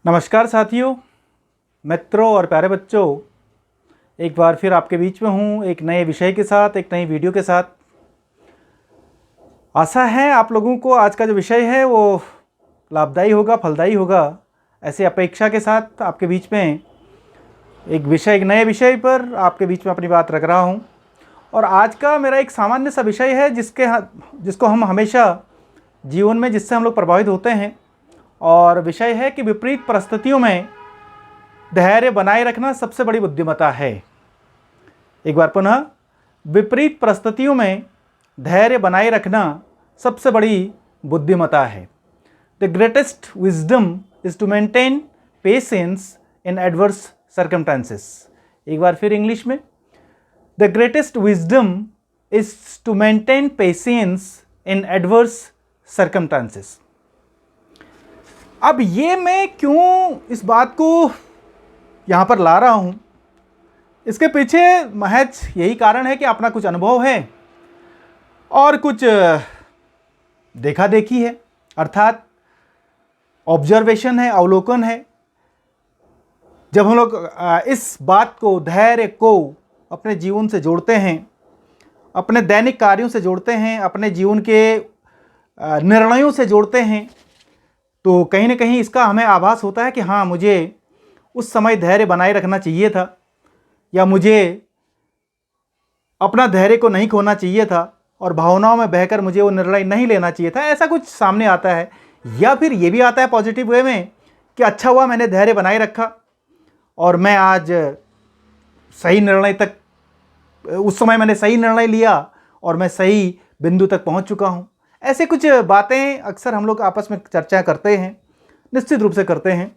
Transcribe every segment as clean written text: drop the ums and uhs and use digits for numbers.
नमस्कार साथियों, मित्रों और प्यारे बच्चों, एक बार फिर आपके बीच में हूँ एक नए विषय के साथ, एक नई वीडियो के साथ। आशा है आप लोगों को आज का जो विषय है वो लाभदायी होगा, फलदायी होगा। ऐसे अपेक्षा के साथ आपके बीच में एक नए विषय पर आपके बीच में अपनी बात रख रहा हूँ। और आज का मेरा एक सामान्य सा विषय है जिसको हम हमेशा जीवन में जिससे हम लोग प्रभावित होते हैं, और विषय है कि विपरीत परिस्थितियों में धैर्य बनाए रखना सबसे बड़ी बुद्धिमत्ता है। एक बार पुनः, विपरीत परिस्थितियों में धैर्य बनाए रखना सबसे बड़ी बुद्धिमत्ता है। The greatest wisdom is to maintain patience in adverse circumstances. एक बार फिर इंग्लिश में, the greatest wisdom is to maintain patience in adverse circumstances. अब ये मैं क्यों इस बात को यहाँ पर ला रहा हूँ, इसके पीछे महज यही कारण है कि अपना कुछ अनुभव है और कुछ देखा देखी है, अर्थात ऑब्जर्वेशन है, अवलोकन है। जब हम लोग इस बात को, धैर्य को अपने जीवन से जोड़ते हैं, अपने दैनिक कार्यों से जोड़ते हैं, अपने जीवन के निर्णयों से जोड़ते हैं, तो कहीं ना कहीं इसका हमें आभास होता है कि हाँ, मुझे उस समय धैर्य बनाए रखना चाहिए था, या मुझे अपना धैर्य को नहीं खोना चाहिए था और भावनाओं में बहकर मुझे वो निर्णय नहीं लेना चाहिए था। ऐसा कुछ सामने आता है। या फिर ये भी आता है पॉजिटिव वे में कि अच्छा हुआ मैंने धैर्य बनाए रखा और मैं आज सही निर्णय तक, उस समय मैंने सही निर्णय लिया और मैं सही बिंदु तक पहुंच चुका हूं। ऐसे कुछ बातें अक्सर हम लोग आपस में चर्चा करते हैं, निश्चित रूप से करते हैं।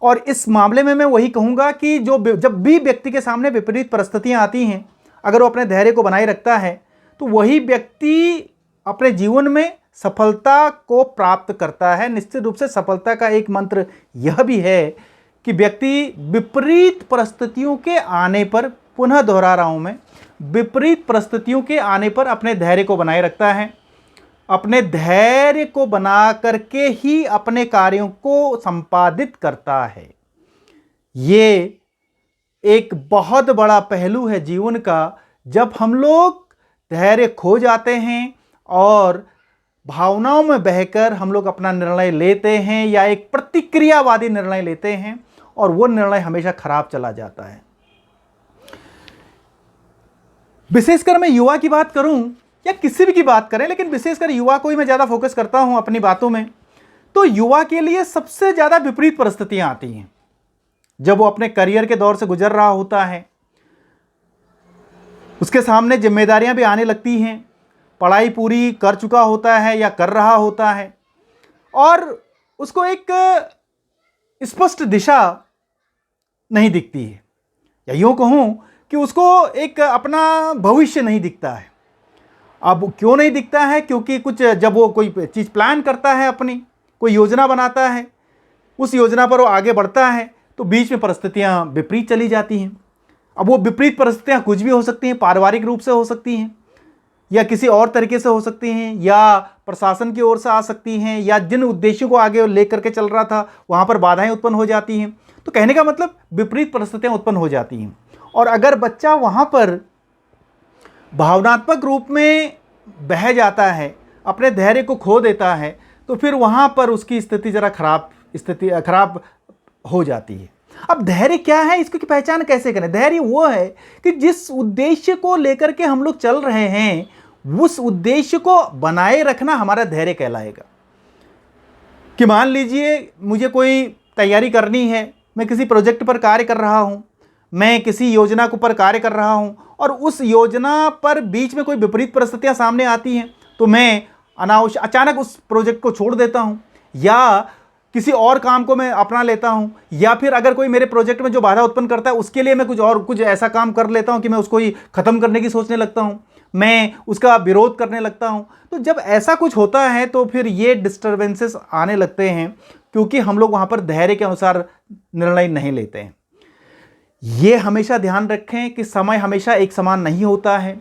और इस मामले में मैं वही कहूँगा कि जब भी व्यक्ति के सामने विपरीत परिस्थितियाँ आती हैं, अगर वो अपने धैर्य को बनाए रखता है तो वही व्यक्ति अपने जीवन में सफलता को प्राप्त करता है। निश्चित रूप से सफलता का एक मंत्र यह भी है कि व्यक्ति विपरीत परिस्थितियों के आने पर, पुनः दोहरा रहा हूँ मैं, विपरीत परिस्थितियों के आने पर अपने धैर्य को बनाए रखता है। अपने धैर्य को बना करके ही अपने कार्यों को संपादित करता है। ये एक बहुत बड़ा पहलू है जीवन का। जब हम लोग धैर्य खो जाते हैं और भावनाओं में बहकर हम लोग अपना निर्णय लेते हैं या एक प्रतिक्रियावादी निर्णय लेते हैं, और वो निर्णय हमेशा खराब चला जाता है। विशेषकर मैं युवा की बात करूं या किसी भी की बात करें, लेकिन विशेषकर युवा को ही मैं ज़्यादा फोकस करता हूं अपनी बातों में, तो युवा के लिए सबसे ज़्यादा विपरीत परिस्थितियां आती हैं जब वो अपने करियर के दौर से गुजर रहा होता है। उसके सामने जिम्मेदारियां भी आने लगती हैं, पढ़ाई पूरी कर चुका होता है या कर रहा होता है, और उसको एक स्पष्ट दिशा नहीं दिखती है, या यूँ कहूँ कि उसको एक अपना भविष्य नहीं दिखता है। अब क्यों नहीं दिखता है? क्योंकि जब वो कोई चीज़ प्लान करता है, अपनी कोई योजना बनाता है, उस योजना पर वो आगे बढ़ता है, तो बीच में परिस्थितियां विपरीत चली जाती हैं। अब वो विपरीत परिस्थितियां कुछ भी हो सकती हैं, पारिवारिक रूप से हो सकती हैं, या किसी और तरीके से हो सकती हैं, या प्रशासन की ओर से आ सकती हैं, या जिन उद्देश्यों को आगे लेकर के चल रहा था वहाँ पर बाधाएँ उत्पन्न हो जाती हैं। तो कहने का मतलब विपरीत परिस्थितियाँ उत्पन्न हो जाती हैं। और अगर बच्चा वहाँ पर भावनात्मक रूप में बह जाता है, अपने धैर्य को खो देता है, तो फिर वहाँ पर उसकी स्थिति ज़रा खराब हो जाती है। अब धैर्य क्या है, इसकी पहचान कैसे करें? धैर्य वो है कि जिस उद्देश्य को लेकर के हम लोग चल रहे हैं, उस उद्देश्य को बनाए रखना हमारा धैर्य कहलाएगा। कि मान लीजिए मुझे कोई तैयारी करनी है, मैं किसी प्रोजेक्ट पर कार्य कर रहा हूँ, मैं किसी योजना के ऊपर कार्य कर रहा हूं, और उस योजना पर बीच में कोई विपरीत परिस्थितियां सामने आती हैं, तो मैं अचानक उस प्रोजेक्ट को छोड़ देता हूं, या किसी और काम को मैं अपना लेता हूं, या फिर अगर कोई मेरे प्रोजेक्ट में जो बाधा उत्पन्न करता है उसके लिए मैं कुछ ऐसा काम कर लेता हूं कि मैं उसको ही खत्म करने की सोचने लगता हूं, मैं उसका विरोध करने लगता हूं। तो जब ऐसा कुछ होता है तो फिर ये डिस्टर्बेंसेस आने लगते हैं, क्योंकि हम लोग वहां पर धैर्य के अनुसार निर्णय नहीं लेते हैं। ये हमेशा ध्यान रखें कि समय हमेशा एक समान नहीं होता है।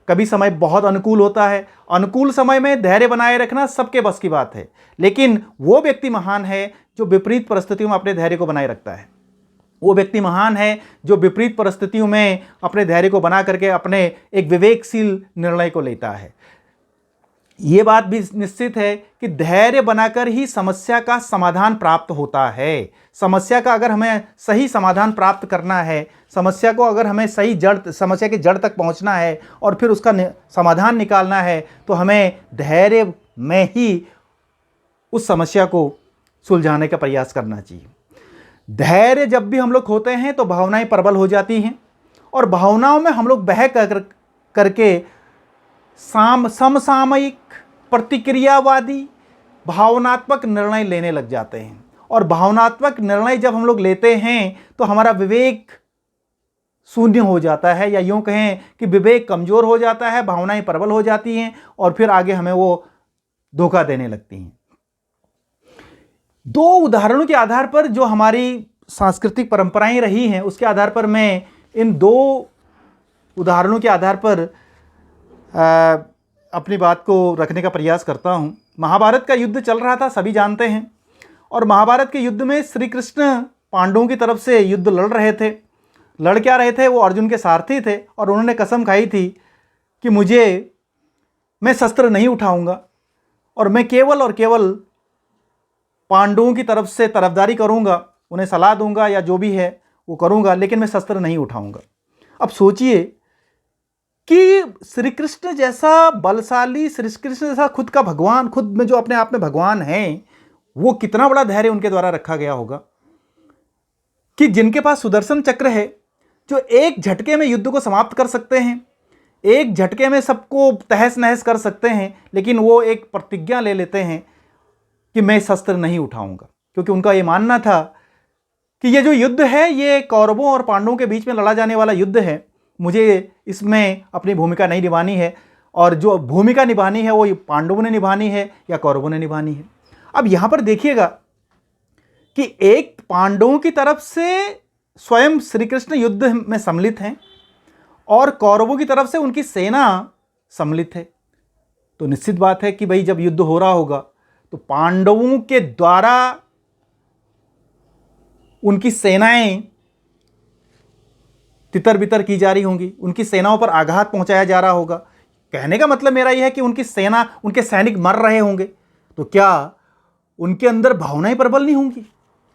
कभी समय बहुत अनुकूल होता है। अनुकूल समय में धैर्य बनाए रखना सबके बस की बात है, लेकिन वो व्यक्ति महान है जो विपरीत परिस्थितियों में अपने धैर्य को बनाए रखता है। वो व्यक्ति महान है जो विपरीत परिस्थितियों में अपने धैर्य को बना करके अपने एक विवेकशील निर्णय को लेता है। ये बात भी निश्चित है कि धैर्य बनाकर ही समस्या का समाधान प्राप्त होता है। समस्या का अगर हमें सही समाधान प्राप्त करना है, समस्या को अगर हमें सही समस्या की जड़ तक पहुंचना है और फिर उसका समाधान निकालना है, तो हमें धैर्य में ही उस समस्या को सुलझाने का प्रयास करना चाहिए। धैर्य जब भी हम लोग खोते हैं तो भावनाएं प्रबल हो जाती हैं और भावनाओं में हम लोग बह करके समसामयिक प्रतिक्रियावादी भावनात्मक निर्णय लेने लग जाते हैं। और भावनात्मक निर्णय जब हम लोग लेते हैं तो हमारा विवेक शून्य हो जाता है, या यूं कहें कि विवेक कमजोर हो जाता है, भावनाएं प्रबल हो जाती हैं और फिर आगे हमें वो धोखा देने लगती हैं। दो उदाहरणों के आधार पर, जो हमारी सांस्कृतिक परंपराएं रही हैं उसके आधार पर, मैं इन दो उदाहरणों के आधार पर अपनी बात को रखने का प्रयास करता हूं। महाभारत का युद्ध चल रहा था, सभी जानते हैं, और महाभारत के युद्ध में श्री कृष्ण पांडवों की तरफ से युद्ध लड़ रहे थे। लड़ क्या रहे थे? वो अर्जुन के सारथी थे और उन्होंने कसम खाई थी कि मैं शस्त्र नहीं उठाऊंगा और मैं केवल और केवल पांडवों की तरफ से तरफदारी करूंगा, उन्हें सलाह दूंगा या जो भी है वो करूंगा, लेकिन मैं शस्त्र नहीं उठाऊंगा। अब सोचिए कि श्री कृष्ण जैसा बलशाली, श्री कृष्ण जैसा खुद का भगवान, खुद में जो अपने आप में भगवान हैं, वो कितना बड़ा धैर्य उनके द्वारा रखा गया होगा कि जिनके पास सुदर्शन चक्र है, जो एक झटके में युद्ध को समाप्त कर सकते हैं, एक झटके में सबको तहस नहस कर सकते हैं, लेकिन वो एक प्रतिज्ञा ले लेते हैं कि मैं शस्त्र नहीं उठाऊंगा, क्योंकि उनका ये मानना था कि ये जो युद्ध है ये कौरवों और पांडवों के बीच में लड़ा जाने वाला युद्ध है, मुझे इसमें अपनी भूमिका नहीं निभानी है, और जो भूमिका निभानी है वो पांडवों ने निभानी है या कौरवों ने निभानी है। अब यहां पर देखिएगा कि एक पांडवों की तरफ से स्वयं श्री कृष्ण युद्ध में सम्मिलित हैं और कौरवों की तरफ से उनकी सेना सम्मिलित है। तो निश्चित बात है कि भाई जब युद्ध हो रहा होगा तो पांडवों के द्वारा उनकी सेनाएं तितर बितर की जा रही होंगी, उनकी सेनाओं पर आघात पहुंचाया जा रहा होगा। कहने का मतलब मेरा यह है कि उनकी सेना, उनके सैनिक मर रहे होंगे, तो क्या उनके अंदर भावनाएं प्रबल नहीं होंगी?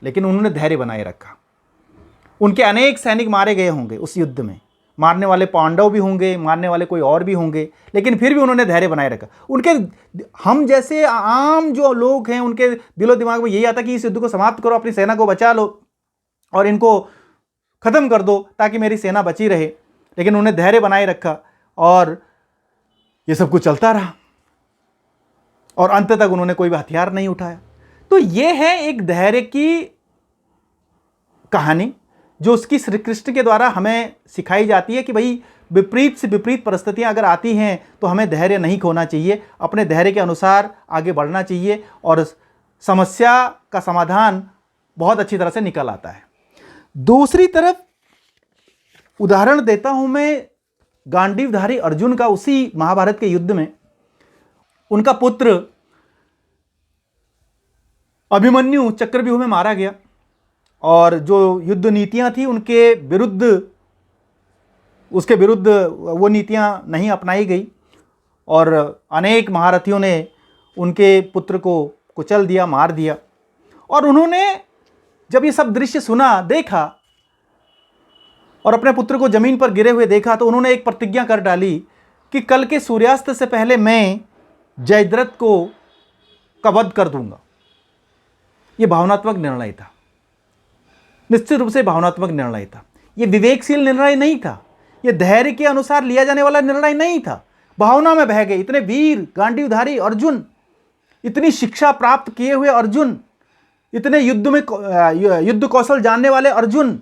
लेकिन उन्होंने धैर्य बनाए रखा। उनके अनेक सैनिक मारे गए होंगे उस युद्ध में, मारने वाले पांडव भी होंगे, मारने वाले कोई और भी होंगे, लेकिन फिर भी उन्होंने धैर्य बनाए रखा। उनके, हम जैसे आम जो लोग हैं, उनके दिलो दिमाग में यही आता कि इस युद्ध को समाप्त करो, अपनी सेना को बचा लो और इनको खत्म कर दो ताकि मेरी सेना बची रहे। लेकिन उन्होंने धैर्य बनाए रखा और ये सब कुछ चलता रहा और अंत तक उन्होंने कोई भी हथियार नहीं उठाया। तो ये है एक धैर्य की कहानी जो उसकी श्री कृष्ण के द्वारा हमें सिखाई जाती है कि भाई विपरीत से विपरीत परिस्थितियां अगर आती हैं तो हमें धैर्य नहीं खोना चाहिए, अपने धैर्य के अनुसार आगे बढ़ना चाहिए और समस्या का समाधान बहुत अच्छी तरह से निकल आता है। दूसरी तरफ उदाहरण देता हूं मैं गांडीवधारी अर्जुन का। उसी महाभारत के युद्ध में उनका पुत्र अभिमन्यु चक्रव्यूह में मारा गया और जो युद्ध नीतियां थी उसके विरुद्ध वो नीतियां नहीं अपनाई गई और अनेक महारथियों ने उनके पुत्र को कुचल दिया, मार दिया। और उन्होंने जब ये सब दृश्य सुना, देखा और अपने पुत्र को जमीन पर गिरे हुए देखा, तो उन्होंने एक प्रतिज्ञा कर डाली कि कल के सूर्यास्त से पहले मैं जयद्रथ का वध कर दूंगा। यह भावनात्मक निर्णय था, निश्चित रूप से भावनात्मक निर्णय था। यह विवेकशील निर्णय नहीं था, यह धैर्य के अनुसार लिया जाने वाला निर्णय नहीं था। भावना में बह गए इतने वीर गांडीवधारी अर्जुन, इतनी शिक्षा प्राप्त किए हुए अर्जुन, इतने युद्ध कौशल जानने वाले अर्जुन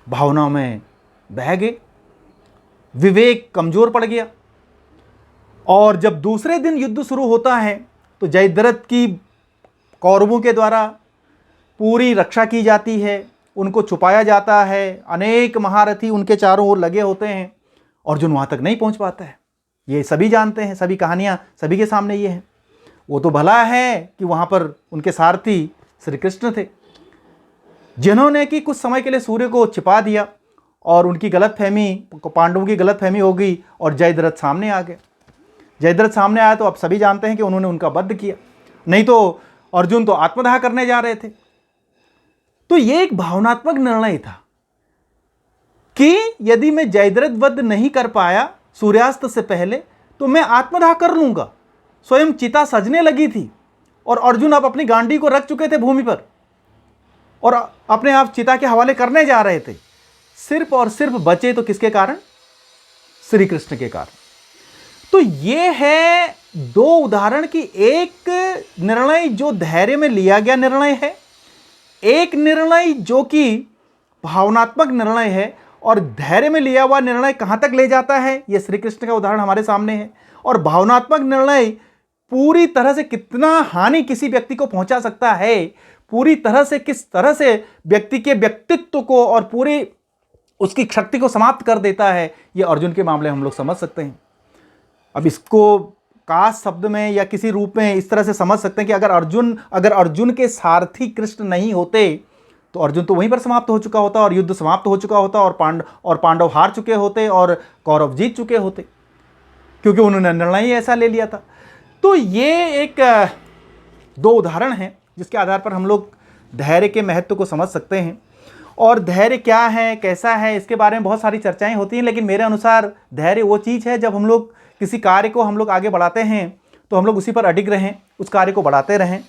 भावनाओं में बह गए, विवेक कमजोर पड़ गया। और जब दूसरे दिन युद्ध शुरू होता है तो जयद्रथ की कौरवों के द्वारा पूरी रक्षा की जाती है, उनको छुपाया जाता है, अनेक महारथी उनके चारों ओर लगे होते हैं अर्जुन वहाँ तक नहीं पहुँच पाता है। ये सभी जानते हैं, सभी कहानियाँ सभी के सामने ये हैं। वो तो भला है कि वहाँ पर उनके सारथी श्री कृष्ण थे, जिन्होंने कि कुछ समय के लिए सूर्य को छिपा दिया और उनकी गलतफहमी, पांडवों की गलतफहमी हो गई और जयद्रथ सामने आ गए। जयद्रथ सामने आया तो आप सभी जानते हैं कि उन्होंने उनका वध किया, नहीं तो अर्जुन तो आत्मदाह करने जा रहे थे। तो ये एक भावनात्मक निर्णय था कि यदि मैं जयद्रथ वध नहीं कर पाया सूर्यास्त से पहले तो मैं आत्मदाह कर लूंगा। स्वयं चिता सजने लगी थी और अर्जुन अब अपनी गांडी को रख चुके थे भूमि पर और अपने आप चिता के हवाले करने जा रहे थे। सिर्फ और सिर्फ बचे तो किसके कारण? श्री कृष्ण के कारण। तो ये है दो उदाहरण की, एक निर्णय जो धैर्य में लिया गया निर्णय है, एक निर्णय जो कि भावनात्मक निर्णय है। और धैर्य में लिया हुआ निर्णय कहां तक ले जाता है, यह श्री कृष्ण का उदाहरण हमारे सामने है। और भावनात्मक निर्णय पूरी तरह से कितना हानि किसी व्यक्ति को पहुंचा सकता है, पूरी तरह से किस तरह से व्यक्ति के व्यक्तित्व को और पूरी उसकी शक्ति को समाप्त कर देता है, यह अर्जुन के मामले में हम लोग समझ सकते हैं। अब इसको काश शब्द में या किसी रूप में इस तरह से समझ सकते हैं कि अगर अर्जुन के सारथी कृष्ण नहीं होते तो अर्जुन तो वहीं पर समाप्त हो चुका होता और युद्ध समाप्त हो चुका होता और पांडव हार चुके होते और कौरव जीत चुके होते, क्योंकि उन्होंने निर्णय ही ऐसा ले लिया था। तो ये एक दो उदाहरण हैं जिसके आधार पर हम लोग धैर्य के महत्व को समझ सकते हैं। और धैर्य क्या है, कैसा है, इसके बारे में बहुत सारी चर्चाएं होती हैं, लेकिन मेरे अनुसार धैर्य वो चीज़ है जब हम लोग किसी कार्य को हम लोग आगे बढ़ाते हैं तो हम लोग उसी पर अडिग रहें, उस कार्य को बढ़ाते रहें।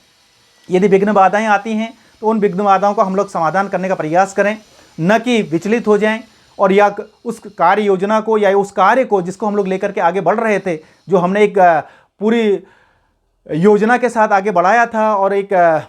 यदि विघ्न बाधाएँ आती हैं तो उन विघ्न बाधाओं का हम लोग समाधान करने का प्रयास करें, न कि विचलित हो जाएं और या उस कार्य योजना को या उस कार्य को जिसको हम लोग लेकर के आगे बढ़ रहे थे, जो हमने एक पूरी योजना के साथ आगे बढ़ाया था और एक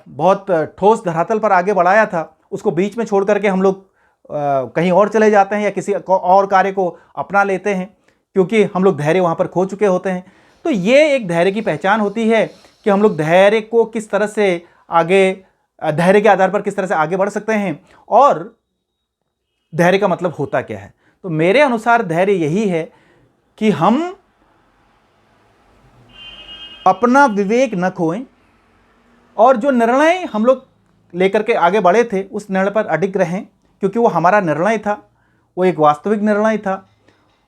बहुत ठोस धरातल पर आगे बढ़ाया था, उसको बीच में छोड़ करके हम लोग कहीं और चले जाते हैं या किसी और कार्य को अपना लेते हैं, क्योंकि हम लोग धैर्य वहाँ पर खो चुके होते हैं। तो ये एक धैर्य की पहचान होती है कि हम लोग धैर्य को किस तरह से आगे, धैर्य के आधार पर किस तरह से आगे बढ़ सकते हैं और धैर्य का मतलब होता क्या है। तो मेरे अनुसार धैर्य यही है कि हम अपना विवेक न खोएं और जो निर्णय हम लोग लेकर के आगे बढ़े थे उस निर्णय पर अडिग रहें, क्योंकि वो हमारा निर्णय था, वो एक वास्तविक निर्णय था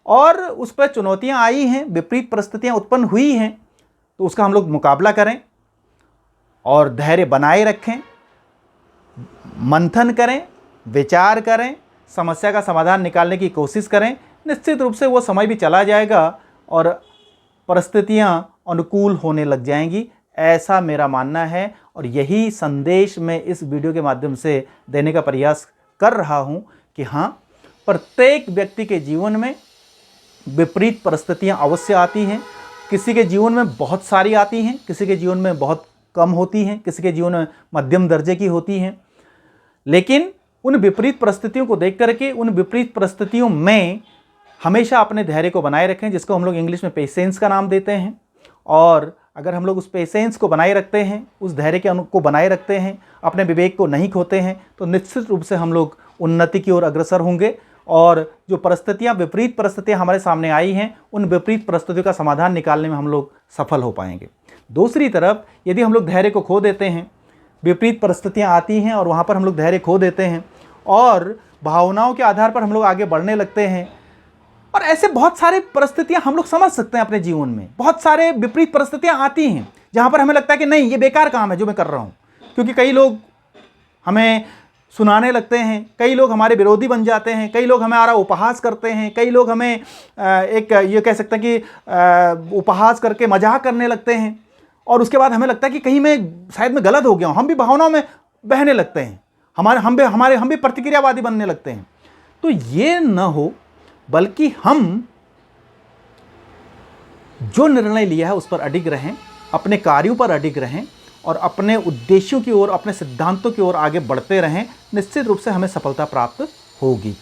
और उस पर चुनौतियां आई हैं, विपरीत परिस्थितियां उत्पन्न हुई हैं, तो उसका हम लोग मुकाबला करें और धैर्य बनाए रखें, मंथन करें, विचार करें, समस्या का समाधान निकालने की कोशिश करें। निश्चित रूप से वो समय भी चला जाएगा और परिस्थितियां अनुकूल होने लग जाएंगी, ऐसा मेरा मानना है। और यही संदेश मैं इस वीडियो के माध्यम से देने का प्रयास कर रहा हूं कि हाँ, प्रत्येक व्यक्ति के जीवन में विपरीत परिस्थितियां अवश्य आती हैं। किसी के जीवन में बहुत सारी आती हैं, किसी के जीवन में बहुत कम होती हैं, किसी के जीवन में मध्यम दर्जे की होती हैं। लेकिन उन विपरीत परिस्थितियों को देख करके, उन विपरीत परिस्थितियों में हमेशा अपने धैर्य को बनाए रखें, जिसको हम लोग इंग्लिश में पेशेंस का नाम देते हैं। और अगर हम लोग उस पेशेंस को बनाए रखते हैं, उस धैर्य को बनाए रखते हैं, अपने विवेक को नहीं खोते हैं, तो निश्चित रूप से हम लोग उन्नति की ओर अग्रसर होंगे। और जो परिस्थितियाँ, विपरीत परिस्थितियाँ हमारे सामने आई हैं, उन विपरीत परिस्थितियों का समाधान निकालने में हम लोग सफल हो पाएंगे। दूसरी तरफ यदि हम लोग धैर्य को खो देते हैं, विपरीत परिस्थितियाँ आती हैं और वहाँ पर हम लोग धैर्य खो देते हैं और भावनाओं के आधार पर हम लोग आगे बढ़ने लगते हैं, और ऐसे बहुत सारे परिस्थितियां हम लोग समझ सकते हैं अपने जीवन में। बहुत सारे विपरीत परिस्थितियां आती हैं जहां पर हमें लगता है कि नहीं, ये बेकार काम है जो मैं कर रहा हूं, क्योंकि कई लोग हमें सुनाने लगते हैं, कई लोग हमारे विरोधी बन जाते हैं, कई लोग हमारा उपहास करते हैं, कई लोग हमें एक ये कह सकते हैं कि उपहास करके मजाक करने लगते हैं, और उसके बाद हमें लगता है कि कहीं मैं शायद मैं गलत हो गया हूँ। हम भी भावनाओं में बहने लगते हैं, हम भी प्रतिक्रियावादी बनने लगते हैं। तो ये न हो, बल्कि हम जो निर्णय लिया है उस पर अडिग रहें, अपने कार्यों पर अडिग रहें और अपने उद्देश्यों की ओर, अपने सिद्धांतों की ओर आगे बढ़ते रहें। निश्चित रूप से हमें सफलता प्राप्त होगी।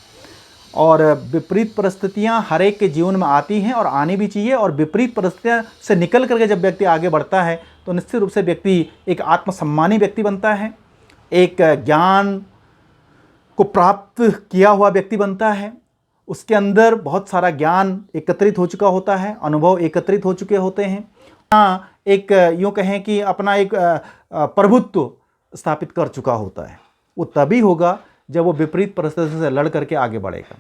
और विपरीत परिस्थितियां हर एक के जीवन में आती हैं और आनी भी चाहिए, और विपरीत परिस्थितियां से निकल करके जब व्यक्ति आगे बढ़ता है तो निश्चित रूप से व्यक्ति एक आत्मसम्मानी व्यक्ति बनता है, एक ज्ञान को प्राप्त किया हुआ व्यक्ति बनता है उसके अंदर बहुत सारा ज्ञान एकत्रित हो चुका होता है, अनुभव एकत्रित हो चुके होते हैं। हाँ, एक यूँ कहें कि अपना एक प्रभुत्व स्थापित कर चुका होता है। वो तभी होगा जब वो विपरीत परिस्थिति से लड़ करके आगे बढ़ेगा।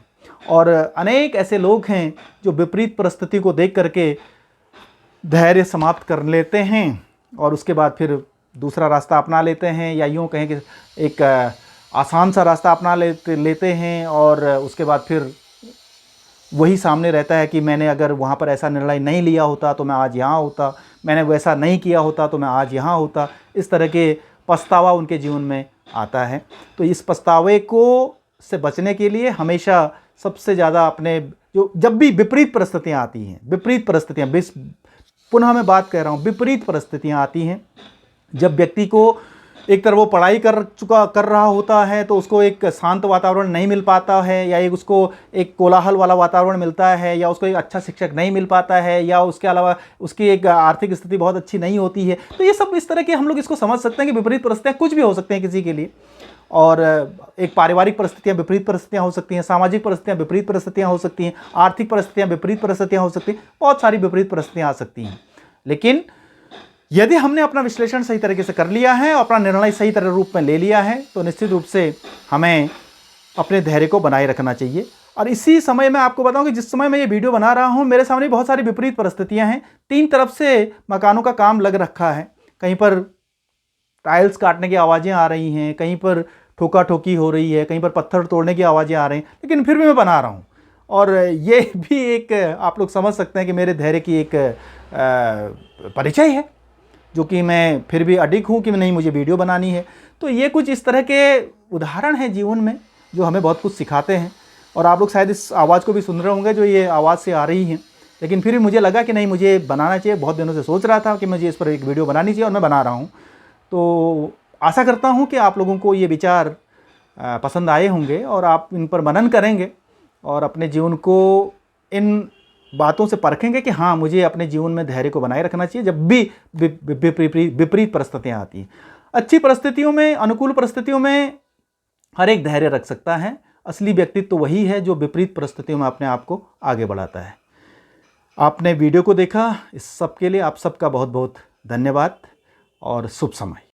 और अनेक ऐसे लोग हैं जो विपरीत परिस्थिति को देख करके धैर्य समाप्त कर लेते हैं और उसके बाद फिर दूसरा रास्ता अपना लेते हैं, या यूँ कहें कि एक आसान सा रास्ता अपना लेते हैं और उसके बाद फिर वही सामने रहता है कि मैंने अगर वहाँ पर ऐसा निर्णय नहीं लिया होता तो मैं आज यहाँ होता, मैंने वैसा नहीं किया होता तो मैं आज यहाँ होता। इस तरह के पछतावा उनके जीवन में आता है। तो इस पछतावे को से बचने के लिए हमेशा सबसे ज़्यादा अपने जब भी विपरीत परिस्थितियाँ आती हैं, विपरीत परिस्थितियाँ, पुनः मैं बात कह रहा हूँ, विपरीत परिस्थितियाँ आती हैं, जब व्यक्ति को एक तरफ वो पढ़ाई कर रहा होता है तो उसको एक शांत वातावरण नहीं मिल पाता है, या उसको एक कोलाहल वाला वातावरण मिलता है, या उसको एक अच्छा शिक्षक नहीं मिल पाता है, या उसके अलावा उसकी एक आर्थिक स्थिति बहुत अच्छी नहीं होती है। तो ये सब इस तरह के हम लोग इसको समझ सकते हैं कि विपरीत परिस्थितियाँ कुछ भी हो सकते हैं किसी के लिए। और एक पारिवारिक परिस्थितियाँ विपरीत परिस्थितियाँ हो सकती हैं, सामाजिक परिस्थितियाँ विपरीत परिस्थितियाँ हो सकती हैं, आर्थिक परिस्थितियाँ विपरीत परिस्थितियाँ हो सकती हैं, बहुत सारी विपरीत परिस्थितियाँ आ सकती हैं। लेकिन यदि हमने अपना विश्लेषण सही तरीके से कर लिया है और अपना निर्णय सही तरह रूप में ले लिया है तो निश्चित रूप से हमें अपने धैर्य को बनाए रखना चाहिए। और इसी समय मैं आपको बताऊं कि जिस समय मैं ये वीडियो बना रहा हूं मेरे सामने बहुत सारी विपरीत परिस्थितियां हैं। 3 तरफ से मकानों का काम लग रखा है, कहीं पर टाइल्स काटने की आवाज़ें आ रही हैं, कहीं पर ठोका ठोकी हो रही है, कहीं पर पत्थर तोड़ने की आवाज़ें आ रही हैं, लेकिन फिर भी मैं बना रहा हूँ। और ये भी एक आप लोग समझ सकते हैं कि मेरे धैर्य की एक परिचय है, जो कि मैं फिर भी अडिग हूँ कि नहीं, मुझे वीडियो बनानी है। तो ये कुछ इस तरह के उदाहरण हैं जीवन में जो हमें बहुत कुछ सिखाते हैं। और आप लोग शायद इस आवाज़ को भी सुन रहे होंगे जो ये आवाज़ से आ रही है, लेकिन फिर भी मुझे लगा कि नहीं, मुझे बनाना चाहिए। बहुत दिनों से सोच रहा था कि मुझे इस पर एक वीडियो बनानी चाहिए और मैं बना रहा हूँ। तो आशा करता हूँ कि आप लोगों को ये विचार पसंद आए होंगे और आप इन पर मनन करेंगे और अपने जीवन को इन बातों से परखेंगे कि हाँ, मुझे अपने जीवन में धैर्य को बनाए रखना चाहिए जब भी विपरीत परिस्थितियाँ आती हैं। अच्छी परिस्थितियों में, अनुकूल परिस्थितियों में हर एक धैर्य रख सकता है। असली व्यक्तित्व तो वही है जो विपरीत परिस्थितियों में अपने आप को आगे बढ़ाता है। आपने वीडियो को देखा, इस सब के लिए आप सबका बहुत बहुत धन्यवाद और शुभ समय।